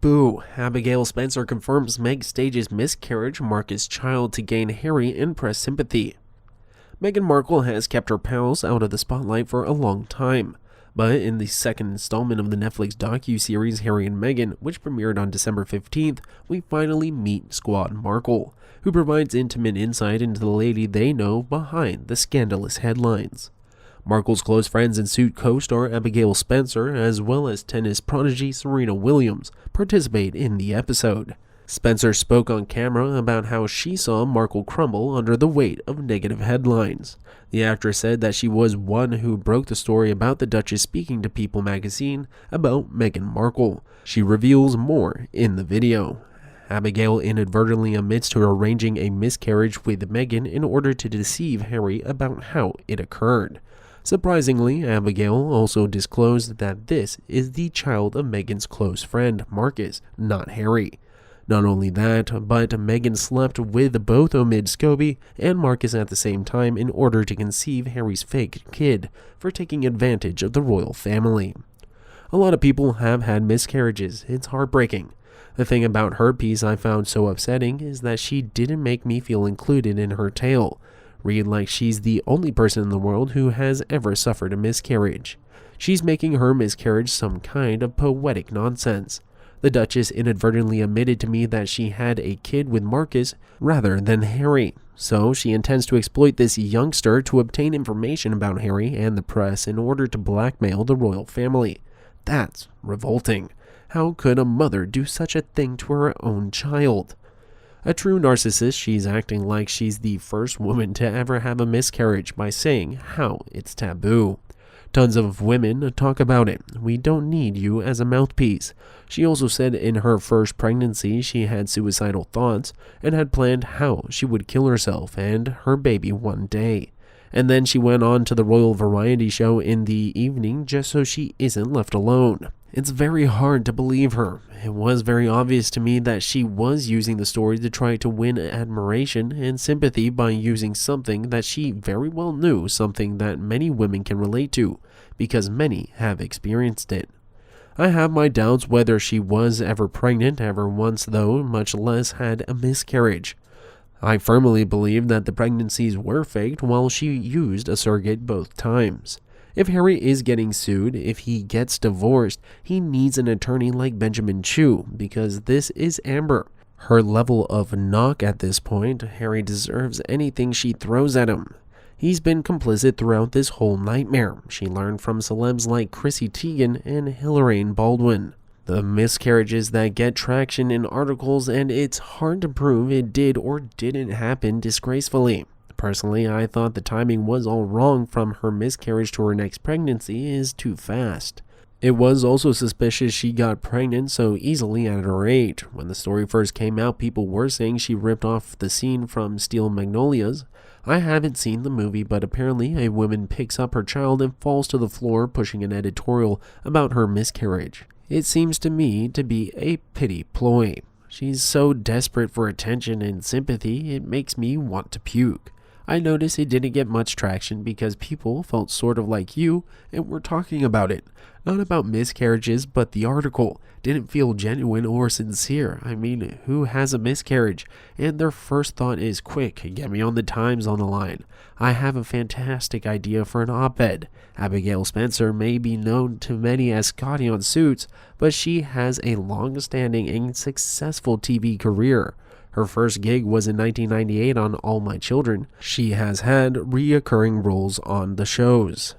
Boo! Abigail Spencer confirms Meg stages miscarriage, Markus' child to gain Harry and press sympathy. Meghan Markle has kept her pals out of the spotlight for a long time, but in the second installment of the Netflix docuseries Harry and Meghan, which premiered on December 15th, we finally meet Squad Markle, who provides intimate insight into the lady they know behind the scandalous headlines. Markle's close friends and Suit co-star Abigail Spencer, as well as tennis prodigy Serena Williams, participate in the episode. Spencer spoke on camera about how she saw Markle crumble under the weight of negative headlines. The actress said that she was one who broke the story about the Duchess speaking to People magazine about Meghan Markle. She reveals more in the video. Abigail inadvertently admits to arranging a miscarriage with Meghan in order to deceive Harry about how it occurred. Surprisingly, Abigail also disclosed that this is the child of Meghan's close friend, Markus, not Harry. Not only that, but Meghan slept with both Omid Scobie and Markus at the same time in order to conceive Harry's fake kid for taking advantage of the royal family. A lot of people have had miscarriages. It's heartbreaking. The thing about her piece I found so upsetting is that she didn't make me feel included in her tale. Read like she's the only person in the world who has ever suffered a miscarriage. She's making her miscarriage some kind of poetic nonsense. The Duchess inadvertently admitted to me that she had a kid with Markus rather than Harry, so she intends to exploit this youngster to obtain information about Harry and the press in order to blackmail the royal family. That's revolting. How could a mother do such a thing to her own child? A true narcissist, she's acting like she's the first woman to ever have a miscarriage by saying how it's taboo. Tons of women talk about it. We don't need you as a mouthpiece. She also said in her first pregnancy she had suicidal thoughts and had planned how she would kill herself and her baby one day. And then she went on to the royal variety show in the evening just so she isn't left alone. It's very hard to believe her. It was very obvious to me that she was using the story to try to win admiration and sympathy by using something that she very well knew, something that many women can relate to, because many have experienced it. I have my doubts whether she was ever pregnant ever once though, much less had a miscarriage. I firmly believe that the pregnancies were faked while she used a surrogate both times. If Harry is getting sued, if he gets divorced, he needs an attorney like Benjamin Chew, because this is Amber. Her level of knock at this point, Harry deserves anything she throws at him. He's been complicit throughout this whole nightmare. She learned from celebs like Chrissy Teigen and Hilaryne Baldwin. The miscarriages that get traction in articles, and it's hard to prove it did or didn't happen disgracefully. Personally, I thought the timing was all wrong from her miscarriage to her next pregnancy is too fast. It was also suspicious she got pregnant so easily at her age. When the story first came out, people were saying she ripped off the scene from Steel Magnolias. I haven't seen the movie, but apparently a woman picks up her child and falls to the floor, pushing an editorial about her miscarriage. It seems to me to be a pity ploy. She's so desperate for attention and sympathy, it makes me want to puke. I noticed it didn't get much traction because people felt sort of like you and were talking about it. Not about miscarriages, but the article didn't feel genuine or sincere. I mean, who has a miscarriage? And their first thought is, quick, get me on the Times on the line. I have a fantastic idea for an op-ed. Abigail Spencer may be known to many as Scotty on Suits, but she has a long-standing and successful TV career. Her first gig was in 1998 on All My Children. She has had reoccurring roles on the shows.